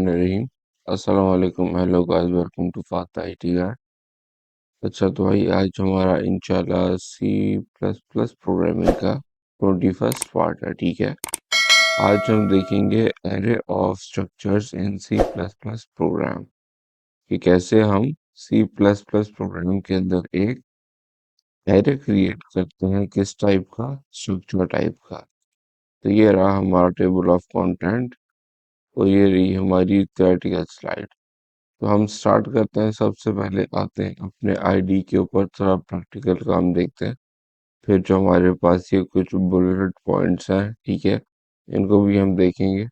बिस्मिल्लाहिर्रहमानिर्रहीम। अस्सलाम वालेकुम। हेलो गाइस, वेलकम टू फात आईटी गाइड। अच्छा तो भाई आज हमारा इंशाल्लाह सी प्लस प्लस प्रोग्रामिंग का 21st पार्ट है। ठीक है, आज हम देखेंगे array of structures in C plus plus program कि कैसे हम सी प्लस प्लस प्रोग्रामिंग के अंदर एक एरे क्रिएट करते हैं, किस टाइप का, स्ट्रक्चर टाइप का। तो ये रहा हमारा टेबल ऑफ कंटेंट और ये रही हमारी थियोरेटिकल स्लाइड। तो हम स्टार्ट करते हैं। सबसे पहले आते हैं अपने आईडी के ऊपर, थोड़ा प्रैक्टिकल काम देखते हैं। फिर जो हमारे पास ये कुछ बुलेट पॉइंट्स हैं, ठीक है, इनको भी हम देखेंगे।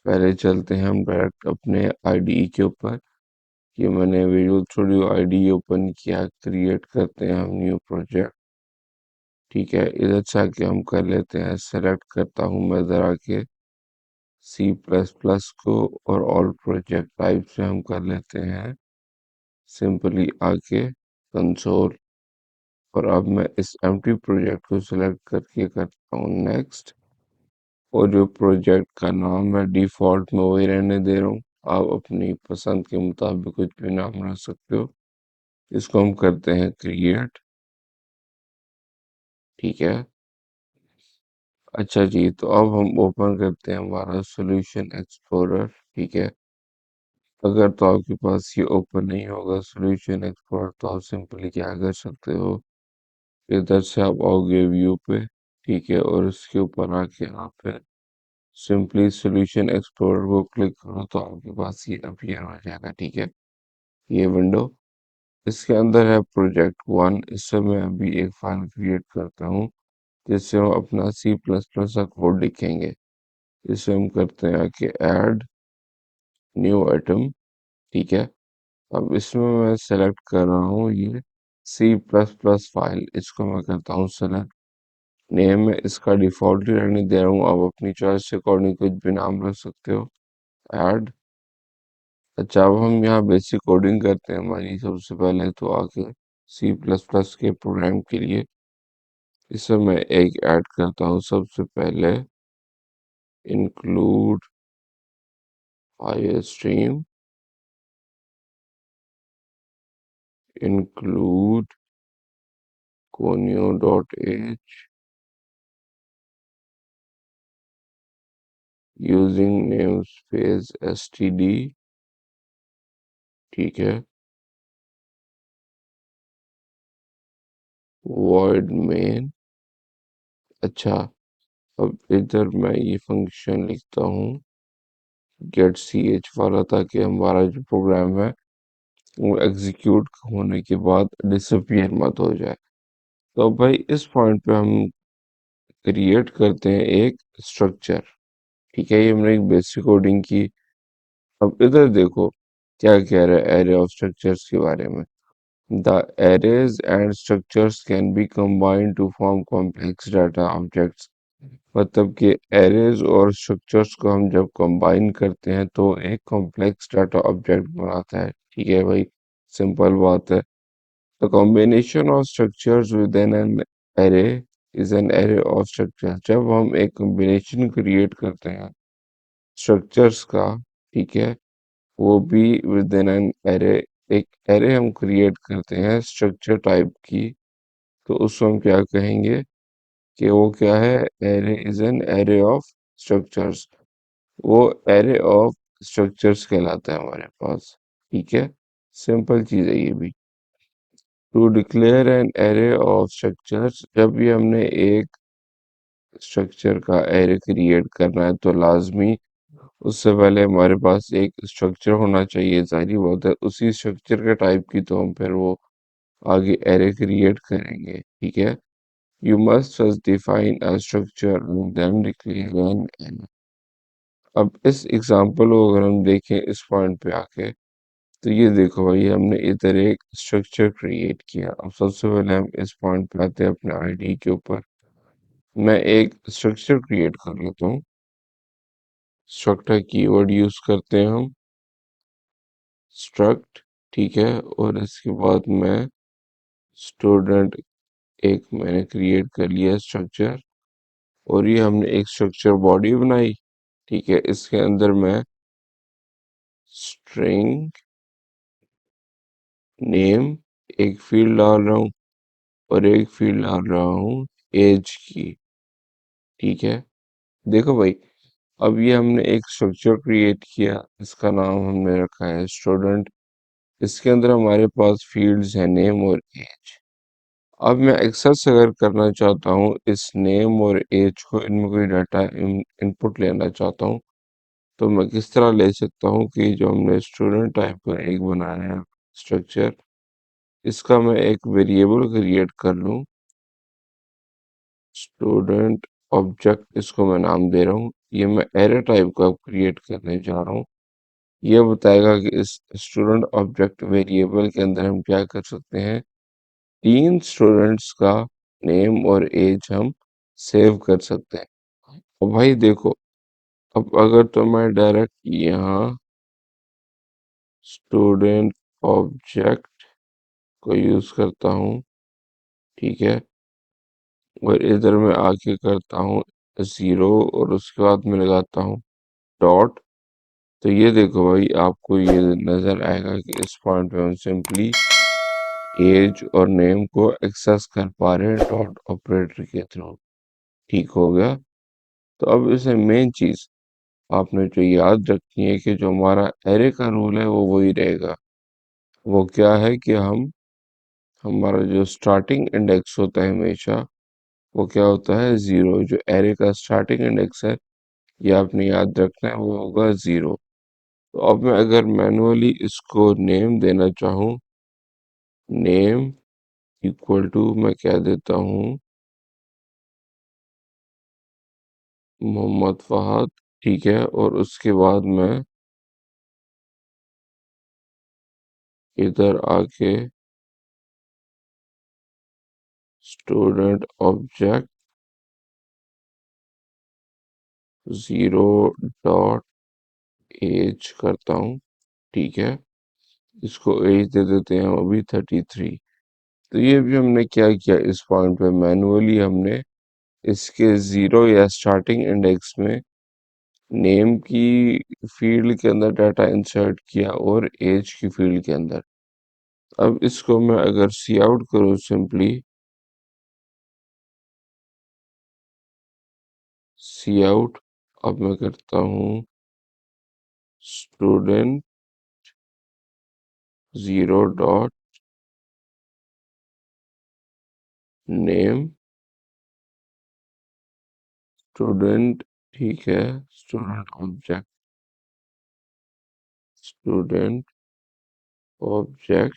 पहले चलते हैं हम डायरेक्ट अपने आईडी के ऊपर। कि मैंने विजुअल स्टूडियो आईडी ओपन किया, क्रिएट करते हैं हम न्यू प्रोजेक्ट। ठीक है, इधर से आके हम कर लेते हैं, सेलेक्ट करता हूँ मैं ज़रा के सी प्लस प्लस को और ऑल प्रोजेक्ट टाइप से हम कर लेते हैं सिंपली आके कंसोल। और अब मैं इस एम्प्टी प्रोजेक्ट को सिलेक्ट करके करता हूँ नेक्स्ट। और जो प्रोजेक्ट का नाम है डिफॉल्ट में वही रहने दे रहा हूँ। आप अपनी पसंद के मुताबिक कुछ भी नाम रख सकते हो। इसको हम करते हैं क्रिएट। ठीक है, अच्छा जी, तो अब हम ओपन करते हैं हमारा सॉल्यूशन एक्सप्लोरर। ठीक है, अगर तो आपके पास ये ओपन नहीं होगा सॉल्यूशन एक्सप्लोरर, तो आप सिंपली क्या कर सकते हो, इधर से आप आओगे व्यू पे। ठीक है, और इसके ऊपर आके आप फिर सिंपली सॉल्यूशन एक्सप्लोरर को क्लिक करो तो आपके पास ये अपीयर हो जाएगा। ठीक है, ये विंडो, इसके अंदर है प्रोजेक्ट वन। इससे मैं अभी एक फाइल क्रिएट करता हूँ जिससे हम अपना सी प्लस प्लस का कोड लिखेंगे। इसे हम करते हैं आके ऐड न्यू आइटम। ठीक है, अब इसमें मैं सेलेक्ट कर रहा हूँ ये सी प्लस प्लस फाइल, इसको मैं करता हूँ सेलेक्ट। नेम में इसका डिफॉल्ट ही रहने दे रहा हूँ, आप अपनी चॉइस के अकॉर्डिंग कुछ भी नाम रख सकते हो। ऐड। अच्छा, अब हम यहाँ बेसिक कोडिंग करते हैं हमारी। सबसे पहले तो आके सी प्लस प्लस के प्रोग्राम के लिए इसमें मैं एक ऐड करता हूँ। सबसे पहले include file stream, include conio dot H using name space std। ठीक है, void main। अच्छा, अब इधर मैं ये फंक्शन लिखता हूँ गेट सी एच वाला, ताकि हमारा जो प्रोग्राम है वो एग्जीक्यूट होने के बाद डिसअपियर मत हो जाए। तो भाई इस पॉइंट पे हम क्रिएट करते हैं एक स्ट्रक्चर। ठीक है, ये हमने एक बेसिक कोडिंग की। अब इधर देखो क्या कह रहा है एरे ऑफ स्ट्रक्चर्स के बारे में। The arrays and structures can be combined to form complex data objects. मतलब कि एरेज और स्ट्रक्चर्स को हम जब कंबाइन करते हैं तो एक कॉम्प्लेक्स डाटा ऑब्जेक्ट बनाता है। ठीक है भाई, सिंपल बात है। The combination of structures with an array is an array of structure. जब हम एक कॉम्बिनेशन क्रिएट करते हैं स्ट्रक्चर्स का, ठीक है, वो भी विद इन एन एरे, एक एरे हम क्रिएट करते हैं स्ट्रक्चर टाइप की, तो उसको हम क्या कहेंगे कि वो क्या है, array is an array of structures. वो एरे ऑफ स्ट्रक्चर्स कहलाता है हमारे पास। ठीक है, सिंपल चीज है ये भी। To declare an array of structures, जब भी हमने एक स्ट्रक्चर का एरे क्रिएट करना है तो लाजमी उससे पहले हमारे पास एक स्ट्रक्चर होना चाहिए। जाहिर बात है उसी स्ट्रक्चर के टाइप की तो हम फिर वो आगे एरे क्रिएट करेंगे। ठीक है, you must first define a structure and then declare an array. अब इस एग्जांपल को अगर हम देखें इस पॉइंट पे आके, तो ये देखो भाई हमने इधर एक स्ट्रक्चर क्रिएट किया। अब सबसे पहले हम इस पॉइंट पे आते हैं अपने आईडी के ऊपर। मैं एक स्ट्रक्चर क्रिएट कर लेता हूँ। स्ट्रक्चर कीवर्ड यूज करते हैं हम, स्ट्रक्ट। ठीक है, और इसके बाद मैं स्टूडेंट एक मैंने क्रिएट कर लिया स्ट्रक्चर। और ये हमने एक स्ट्रक्चर बॉडी बनाई। ठीक है, इसके अंदर मैं स्ट्रिंग नेम एक फील्ड डाल रहा हूँ और एक फील्ड डाल रहा हूँ एज की। ठीक है, देखो भाई, अब ये हमने एक स्ट्रक्चर क्रिएट किया, इसका नाम हमने रखा है स्टूडेंट। इसके अंदर हमारे पास फील्ड्स हैं नेम और एज। अब मैं एक्सेस अगर करना चाहता हूँ इस नेम और एज को, इनमें कोई डाटा इनपुट लेना चाहता हूँ, तो मैं किस तरह ले सकता हूँ कि जो हमने स्टूडेंट टाइप का एक बनाया है स्ट्रक्चर, इसका मैं एक वेरिएबल क्रिएट कर लूँ, स्टूडेंट ऑब्जेक्ट, इसको मैं नाम दे रहा हूँ। ये मैं एरे टाइप का क्रिएट करने जा रहा हूँ। ये बताएगा कि इस स्टूडेंट ऑब्जेक्ट वेरिएबल के अंदर हम क्या कर सकते हैं, 3 स्टूडेंट्स का नेम और एज हम सेव कर सकते हैं। और भाई देखो, अब अगर तो मैं डायरेक्ट यहाँ स्टूडेंट ऑब्जेक्ट को यूज करता हूँ, ठीक है, और इधर मैं आके करता हूँ 0 और उसके बाद में लगाता हूँ डॉट, तो ये देखो भाई, आपको ये नजर आएगा कि इस पॉइंट पे हम सिंपली एज और नेम को एक्सेस कर पा रहे हैं डॉट ऑपरेटर के थ्रू। ठीक हो गया। तो अब इसे मेन चीज आपने जो याद रखनी है कि जो हमारा एरे का रूल है वो वही रहेगा। वो क्या है कि हम हमारा जो स्टार्टिंग इंडेक्स होता है हमेशा, वो क्या होता है 0। जो एरे का स्टार्टिंग इंडेक्स है, ये आपने याद रखना है, वो होगा 0। तो अब मैं अगर मैनुअली इसको नेम देना चाहूँ, नेम इक्वल टू मैं क्या देता हूँ, मोहम्मद फहद। ठीक है, और उसके बाद मैं इधर आके स्टूडेंट ऑब्जेक्ट 0 डॉट एज करता हूँ। ठीक है, इसको एज दे देते हैं हम अभी 33। तो ये भी हमने क्या किया, इस पॉइंट पे मैनुअली हमने इसके 0 या स्टार्टिंग इंडेक्स में नेम की फील्ड के अंदर डाटा इंसर्ट किया और एज की फील्ड के अंदर। अब इसको मैं अगर सी आउट करूँ सिंपली, सी आउट, अब मैं करता हूँ स्टूडेंट 0 डॉट नेम स्टूडेंट। ठीक है, student object, student object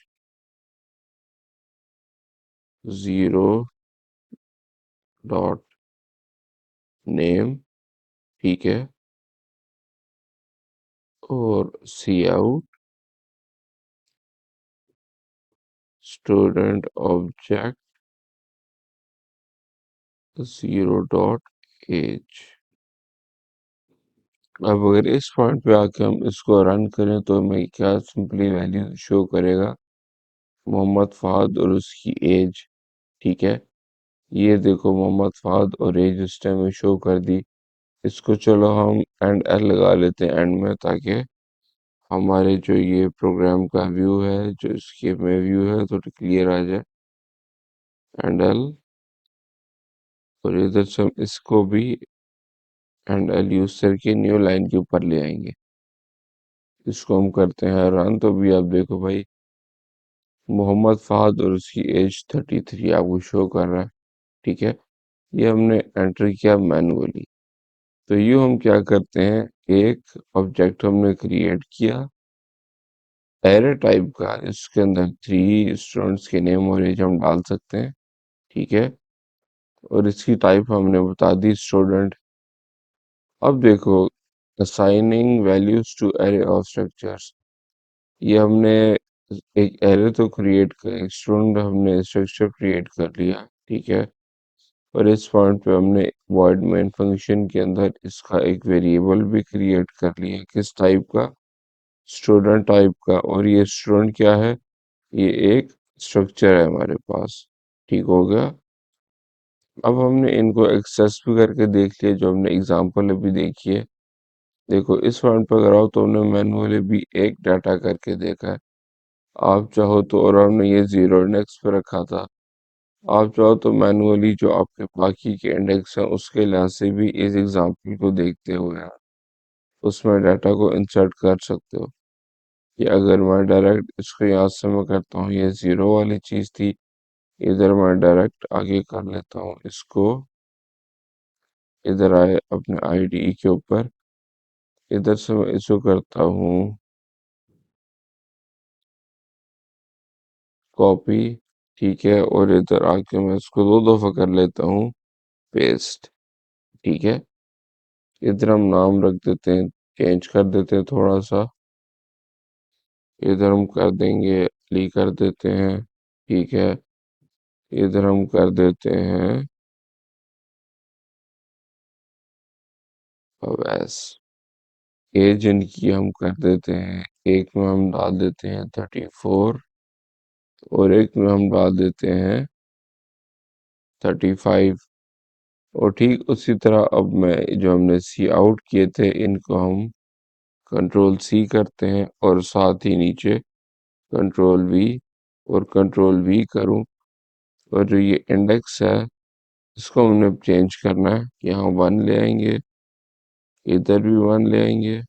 0 dot name. ठीक है, और cout student object 0 dot age. अब अगर इस पॉइंट पे आके हम इसको रन करें तो हमें क्या सिंपली वैल्यू शो करेगा, मोहम्मद फहद और उसकी एज। ठीक है, ये देखो मोहम्मद फहद और एज इस टाइम में शो कर दी। इसको चलो हम एंड एल लगा लेते हैं एंड में, ताकि हमारे जो ये प्रोग्राम का व्यू है, जो इसके में व्यू है, तो क्लियर आ जाए। एंड एल, और इधर से हम इसको भी एंड एल यूज करके न्यू लाइन के ऊपर ले आएंगे। इसको हम करते हैं रन, तो भी आप देखो भाई, मोहम्मद फहद और उसकी एज 33 आपको शो कर रहा है। ठीक है, ये हमने एंटर किया मैनुअली। तो यूँ हम क्या करते हैं, एक ऑब्जेक्ट हमने क्रिएट किया एरे टाइप का, इसके अंदर 3 स्टूडेंट्स के नेम और एज हम डाल सकते हैं। ठीक है, और इसकी टाइप हमने बता दी स्टूडेंट। अब देखो, assigning values to array of structures, ये हमने एक एरे तो क्रिएट कर, एक स्टूडेंट हमने स्ट्रक्चर क्रिएट कर लिया। ठीक है, और इस पॉइंट पे हमने वॉइड मेन फंक्शन के अंदर इसका एक वेरिएबल भी क्रिएट कर लिया, किस टाइप का, स्टूडेंट टाइप का। और ये स्टूडेंट क्या है, ये एक स्ट्रक्चर है हमारे पास। ठीक हो गया। अब हमने इनको एक्सेस भी करके देख लिया, जो हमने एग्जांपल अभी देखी है। देखो इस पॉइंट पर अगर आओ तो हमने मैनुअली भी एक डाटा करके देखा है। आप चाहो तो, और हमने ये जीरो इंडेक्स पे रखा था, आप चाहो तो मैनुअली जो आपके बाकी के इंडेक्स हैं उसके लिहाज से भी इस एग्जाम्पल को देखते हुए आप उसमें डाटा को इंसर्ट कर सकते हो। कि अगर मैं डायरेक्ट इसको यहाँ से मैं करता हूँ, ये जीरो वाली चीज थी, इधर मैं डायरेक्ट आगे कर लेता हूँ इसको, इधर आए अपने आईडी के ऊपर, इधर से मैं इसको करता हूँ कॉपी, ठीक है, और इधर आके मैं इसको दो दफा कर लेता हूँ पेस्ट, ठीक है। इधर हम नाम रख देते हैं, चेंज कर देते हैं थोड़ा सा, इधर हम कर देंगे अली कर देते हैं, ठीक है। इधर हम कर देते हैं अवैस, एज इनकी हम कर देते हैं, एक में हम डाल देते हैं 34 और एक में हम डाल देते हैं 35। और ठीक उसी तरह अब मैं जो हमने सी आउट किए थे इनको हम कंट्रोल सी करते हैं और साथ ही नीचे कंट्रोल वी और कंट्रोल वी करूं, और जो ये इंडेक्स है इसको हमने चेंज करना है, यहाँ वन ले आएंगे, इधर भी वन ले आएंगे,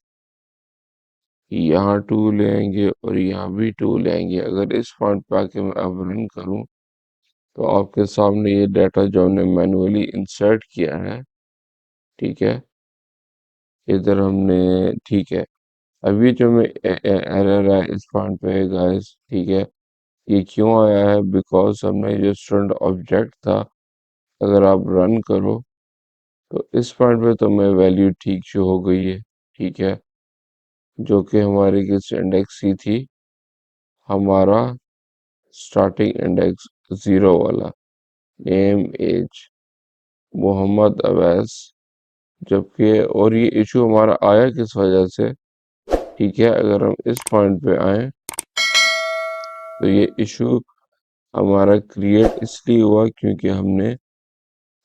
यहाँ टू ले आएंगे और यहाँ भी टू ले आएंगे। अगर इस पॉइंट पे आके मैं अब रन करूं तो आपके सामने ये डाटा जो हमने मैनुअली इंसर्ट किया है, ठीक है, इधर हमने, ठीक है, अभी जो में एरर है इस पॉइंट पे गाइस, ठीक है, ये क्यों आया है, बिकॉज हमने जो स्टूडेंट ऑब्जेक्ट था, अगर आप रन करो तो इस पॉइंट पे तो मैं वैल्यू ठीक शो हो गई है, ठीक है, जो कि हमारी किस इंडेक्स की थी, हमारा स्टार्टिंग इंडेक्स जीरो वाला, नेम एज मोहम्मद अवैस। जबकि और ये इशू हमारा आया किस वजह से, ठीक है, अगर हम इस पॉइंट पे आए तो ये इशू हमारा क्रिएट इसलिए हुआ क्योंकि हमने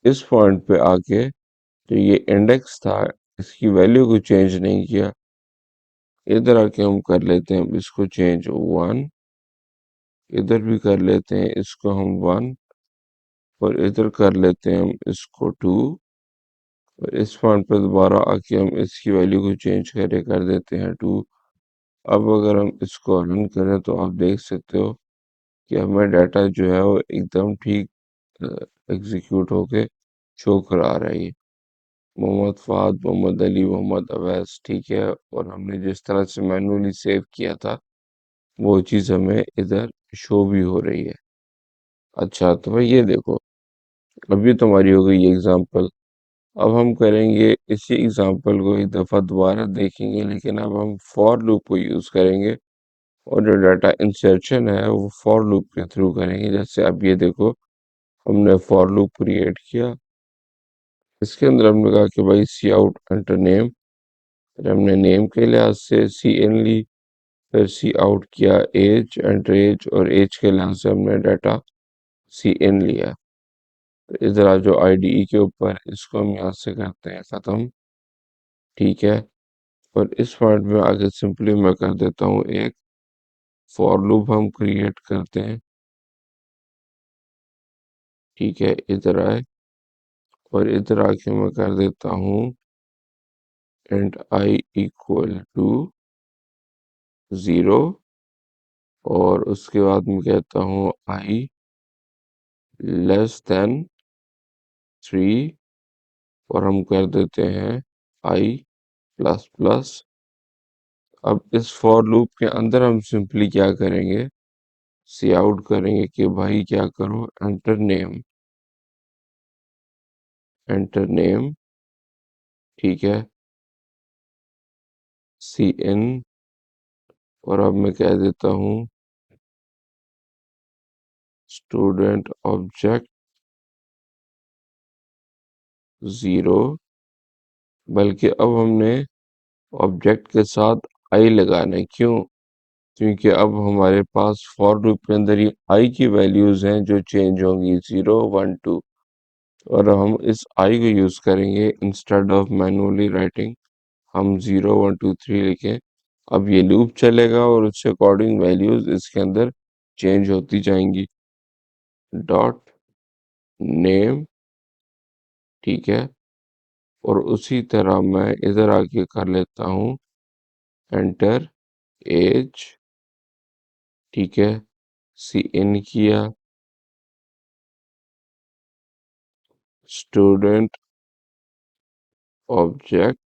इस पॉइंट पे आके जो ये इंडेक्स था इसकी वैल्यू को चेंज नहीं किया। इधर आके हम कर लेते हैं इसको चेंज वन, इधर भी कर लेते हैं इसको हम वन, और इधर कर लेते हैं हम इसको टू, और इस पॉइंट पे दोबारा आके हम इसकी वैल्यू को चेंज करे कर देते हैं टू। अब अगर हम इसको रन करें तो आप देख सकते हो कि हमें डाटा जो है वो एकदम ठीक एग्जीक्यूट होके शो करा रहा है। ये मोहम्मद फहद, मोहम्मद अली, मोहम्मद अवैस, ठीक है, और हमने जिस तरह से मैनुअली सेव किया था वो चीज़ हमें इधर शो भी हो रही है। अच्छा तो भाई ये देखो, अभी तो हमारी हो गई एग्जांपल। अब हम करेंगे इसी एग्जांपल को एक दफ़ा दोबारा देखेंगे, लेकिन अब हम फॉर लूप को यूज़ करेंगे और जो डाटा इंसर्शन है वो फॉर लूप के थ्रू करेंगे। जैसे अब ये देखो, हमने फॉर लूप क्रिएट किया, इसके अंदर हमने कहा कि भाई सी आउट एंटर नेम, फिर हमने नेम के लिहाज से सी इन ली, फिर सी आउट किया एज एंटर एज, और एज के लिहाज से हमने डाटा सी इन लिया। तो इधर आ जो आईडीई के ऊपर इसको हम यहाँ से करते हैं ख़त्म, ठीक है। और इस पॉइंट में आगे सिंपली मैं कर देता हूँ एक फॉर लूप हम क्रिएट करते हैं, ठीक है, इधर आए और इधर आके मैं कर देता हूँ इंट आई इक्वल टू 0, और उसके बाद मैं कहता हूँ आई लेस देन 3, और हम कर देते हैं आई प्लस प्लस। अब इस फॉर लूप के अंदर हम सिंपली क्या करेंगे, सी आउट करेंगे कि भाई क्या करो, एंटर नेम, ठीक है, सी इन, और अब मैं कह देता हूँ स्टूडेंट ऑब्जेक्ट 0, बल्कि अब हमने ऑब्जेक्ट के साथ आई लगाना है। क्यों? क्योंकि अब हमारे पास फॉर लूप के अंदर ये आई की वैल्यूज हैं जो चेंज होंगी 0 1 2, और हम इस आई को यूज करेंगे इंस्टेड ऑफ मैनुअली राइटिंग हम 0 1 2 3 लिखें। अब ये लूप चलेगा और उसके अकॉर्डिंग वैल्यूज इसके अंदर चेंज होती जाएंगी। डॉट नेम, ठीक है, और उसी तरह मैं इधर आके कर लेता हूँ एंटर एज, ठीक है, सी इन किया, student object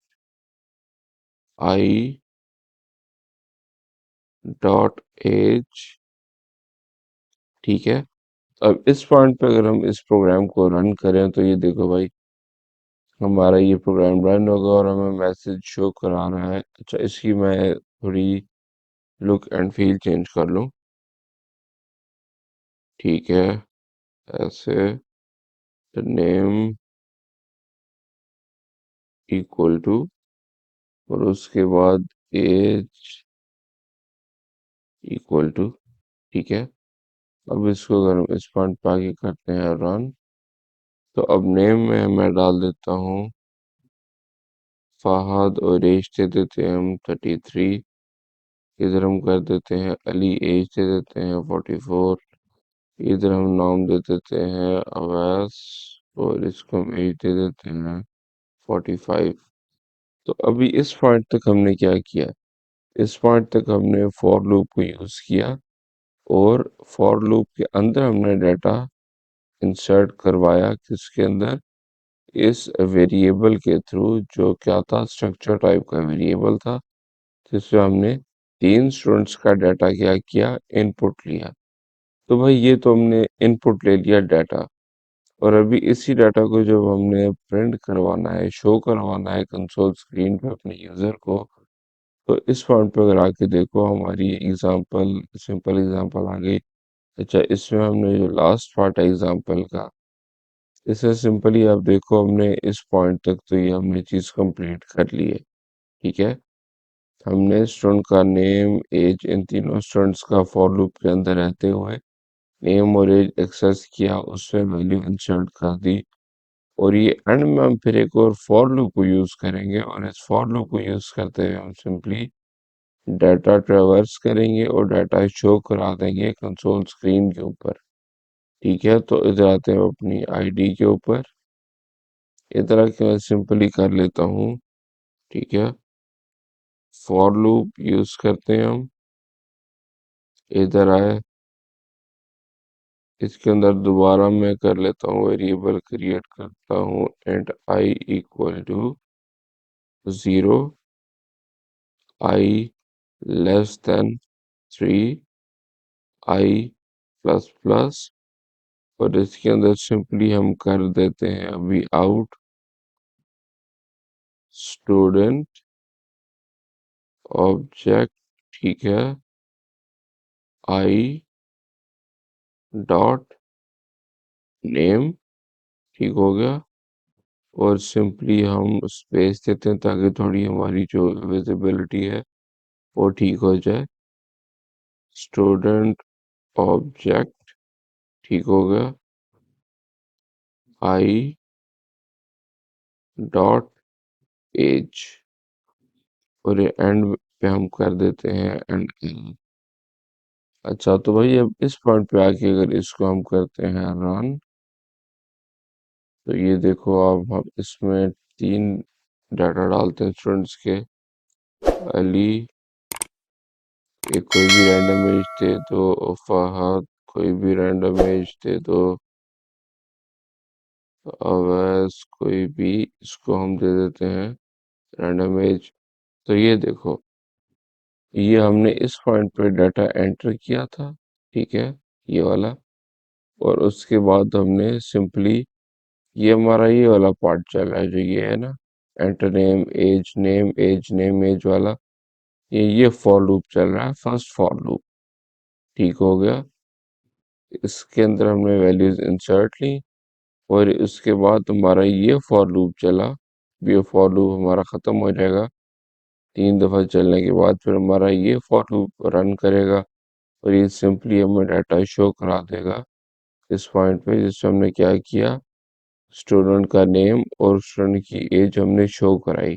I dot age, ठीक है। अब इस पॉइंट पे अगर हम इस प्रोग्राम को रन करें तो ये देखो भाई, हमारा ये प्रोग्राम रन होगा और हमें मैसेज शो करा रहा है। अच्छा, इसकी मैं थोड़ी लुक एंड फील चेंज कर लूँ, ठीक है, ऐसे नेम इक्वल टू, और उसके बाद एज इक्वल टू, ठीक है। अब इसको अगर हम इस पॉइंट पे आगे करते हैं रन, तो अब नेम में मैं डाल देता हूँ फहद और एज दे देते हैं हम 33। इधर हम कर देते हैं अली, एज दे देते हैं 44। इधर हम नाम दे देते हैं अवैस और इसको हम एज दे देते हैं 45। तो अभी इस पॉइंट तक हमने क्या किया, इस पॉइंट तक हमने फॉर लूप को यूज किया और फॉर लूप के अंदर हमने डाटा इंसर्ट करवाया किसके अंदर, इस वेरिएबल के थ्रू, जो क्या था, स्ट्रक्चर टाइप का वेरिएबल था, जिसमें हमने 3 स्टूडेंट्स का डाटा क्या किया, इनपुट लिया। तो भाई ये तो हमने इनपुट ले लिया डाटा, और अभी इसी डाटा को जब हमने प्रिंट करवाना है, शो करवाना है कंसोल स्क्रीन पे अपने यूजर को, तो इस पॉइंट पे अगर आके देखो हमारी एग्जांपल, सिंपल एग्जांपल आ गई। अच्छा, इसमें हमने जो लास्ट पार्ट है एग्जांपल का, इससे सिंपली आप देखो हमने इस पॉइंट तक तो ये हमने चीज कंप्लीट कर ली है, ठीक है। हमने स्टूडेंट का नेम, एज, इन तीनों स्टूडेंट्स का फॉर लूप के अंदर रहते हुए नेम और एज एक्सेस किया, उसमें वैल्यू इंसर्ट कर दी, और ये एंड में हम फिर एक और फॉर लूप को यूज करेंगे, और इस फॉर लूप को यूज करते हुए हम सिंपली डाटा ट्रेवर्स करेंगे और डाटा शो करा देंगे कंसोल स्क्रीन के ऊपर, ठीक है। तो इधर आते हैं अपनी आईडी के ऊपर, इधर आके मैं सिंपली कर लेता हूँ, ठीक है, फॉर लूप यूज करते हैं हम। इधर आए, इसके अंदर दोबारा मैं कर लेता हूँ वेरिएबल क्रिएट करता हूँ and I equal to 0, I less than 3, I plus plus, और इसके अंदर सिंपली हम कर देते हैं अभी आउट स्टूडेंट ऑब्जेक्ट, ठीक है, आई डॉट नेम, ठीक हो गया, और सिंपली हम स्पेस देते हैं ताकि थोड़ी हमारी जो विजिबिलिटी है वो ठीक हो जाए। स्टूडेंट ऑब्जेक्ट, ठीक हो गया, आई डॉट एज, और ये एंड पे हम कर देते हैं एंड। अच्छा, तो भाई अब इस पॉइंट पे आके अगर इसको हम करते हैं रन, तो ये देखो अब हम इसमें 3 डाटा डालते हैं स्टूडेंट्स के, अली, एक कोई भी रैंडम एज दे दो, फहद कोई भी रैंडम एज दे दो, अवैस कोई भी, इसको हम दे देते हैं रैंडम एज। तो ये देखो, ये हमने इस पॉइंट पे डाटा एंटर किया था, ठीक है, ये वाला, और उसके बाद हमने सिंपली, ये हमारा ये वाला पार्ट चल रहा है जो ये है ना, enter name age, name age, name age वाला, ये फॉर लूप चल रहा है, फर्स्ट फॉर लूप, ठीक हो गया। इसके अंदर हमने वैल्यूज इंसर्ट ली, और उसके बाद हमारा ये फॉर लूप चला, ये फॉर लूप हमारा ख़त्म हो जाएगा 3 दफ़ा चलने के बाद, फिर हमारा ये फॉर लूप रन करेगा, और ये सिंपली हमें डाटा शो करा देगा इस पॉइंट पे, जिससे हमने क्या किया, स्टूडेंट का नेम और स्टूडेंट की एज हमने शो कराई,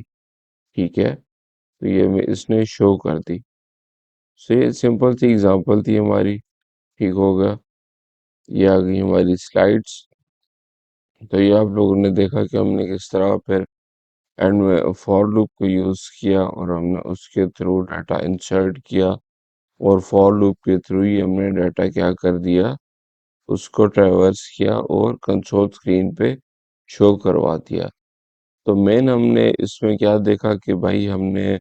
ठीक है, तो ये हमें इसने शो कर दी। सो ये सिंपल सी एग्जांपल थी हमारी। ठीक हो गया, ये आ गई हमारी स्लाइड्स। तो ये आप लोगों ने देखा कि हमने किस तरह फिर एंड में फॉर लूप को यूज़ किया और हमने उसके थ्रू डाटा इंसर्ट किया, और फॉर लूप के थ्रू ही हमने डाटा क्या कर दिया, उसको ट्रैवर्स किया और कंसोल स्क्रीन पे शो करवा दिया। तो मेन हमने इसमें क्या देखा कि भाई हमने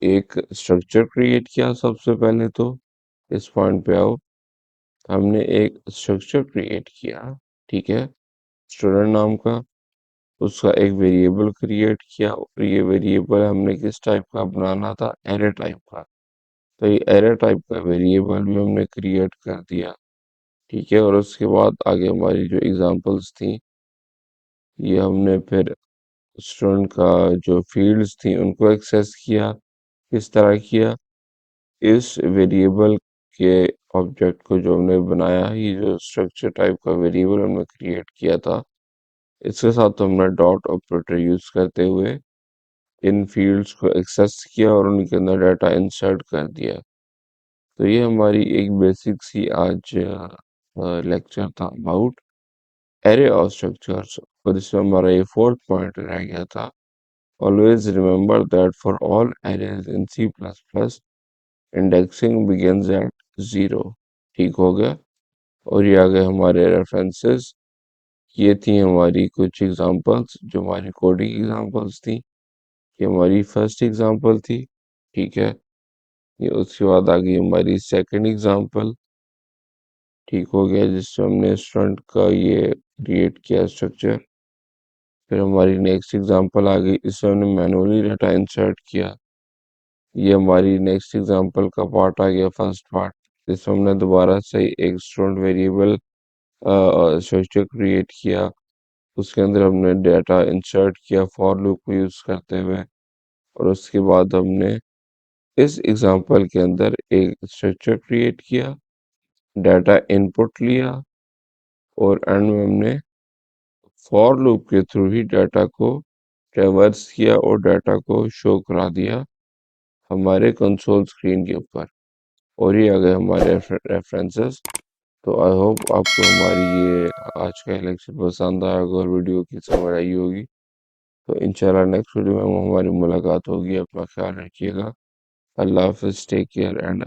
एक स्ट्रक्चर क्रिएट किया सबसे पहले। तो इस पॉइंट पे आओ, हमने एक स्ट्रक्चर क्रिएट किया, ठीक है, स्टूडेंट नाम का। उसका एक वेरिएबल क्रिएट किया, और ये वेरिएबल हमने किस टाइप का बनाना था, एरे टाइप का। तो ये एरे टाइप का वेरिएबल भी हमने क्रिएट कर दिया, ठीक है। और उसके बाद आगे हमारी जो एग्जांपल्स थी, ये हमने फिर स्टूडेंट का जो फील्ड्स थी उनको एक्सेस किया। किस तरह किया, इस वेरिएबल के ऑब्जेक्ट को जो हमने बनाया, ये जो स्ट्रक्चर टाइप का वेरिएबल हमने क्रिएट किया था, इसके साथ हमने डॉट ऑपरेटर यूज करते हुए इन फील्ड्स को एक्सेस किया और उनके अंदर डाटा इंसर्ट कर दिया। तो ये हमारी एक बेसिक सी आज लेक्चर था अबाउट एरे और स्ट्रक्चर्स, और इसमें हमारा ये फोर्थ पॉइंट रह गया था, always remember that for all arrays in C++ indexing begins at 0। ठीक हो गया। और ये आ गए हमारे रेफरेंसेस। ये थी हमारी कुछ एग्जांपल्स, जो हमारी कोडिंग एग्जांपल्स थी। ये हमारी फर्स्ट एग्जांपल थी, ठीक है। ये उसके बाद आ गई हमारी सेकंड एग्जांपल, ठीक हो गया, जिससे हमने स्टूडेंट का ये क्रिएट किया स्ट्रक्चर। फिर हमारी नेक्स्ट एग्जांपल आ गई, इसमें हमने मैनुअली डाटा इंसर्ट किया। ये हमारी नेक्स्ट एग्जांपल का पार्ट आ गया, फर्स्ट पार्ट। इसमें हमने दोबारा से एक स्टूडेंट वेरिएबल स्ट्रक्चर क्रिएट किया, उसके अंदर हमने डाटा इंसर्ट किया फॉर लूप को यूज करते हुए। और उसके बाद हमने इस एग्जांपल के अंदर एक स्ट्रक्चर क्रिएट किया, डाटा इनपुट लिया, और एंड में हमने फॉर लूप के थ्रू ही डाटा को ट्रैवर्स किया और डाटा को शो करा दिया हमारे कंसोल स्क्रीन के ऊपर। और ये आ गए हमारे रेफरेंसेस। तो आई होप आपको हमारी ये आज का लेक्चर पसंद आया होगा और वीडियो की समझ आई होगी। तो इंशाल्लाह नेक्स्ट वीडियो में हमारी मुलाकात होगी। अपना ख्याल रखिएगा। अल्लाह हाफिज, टेक केयर एंड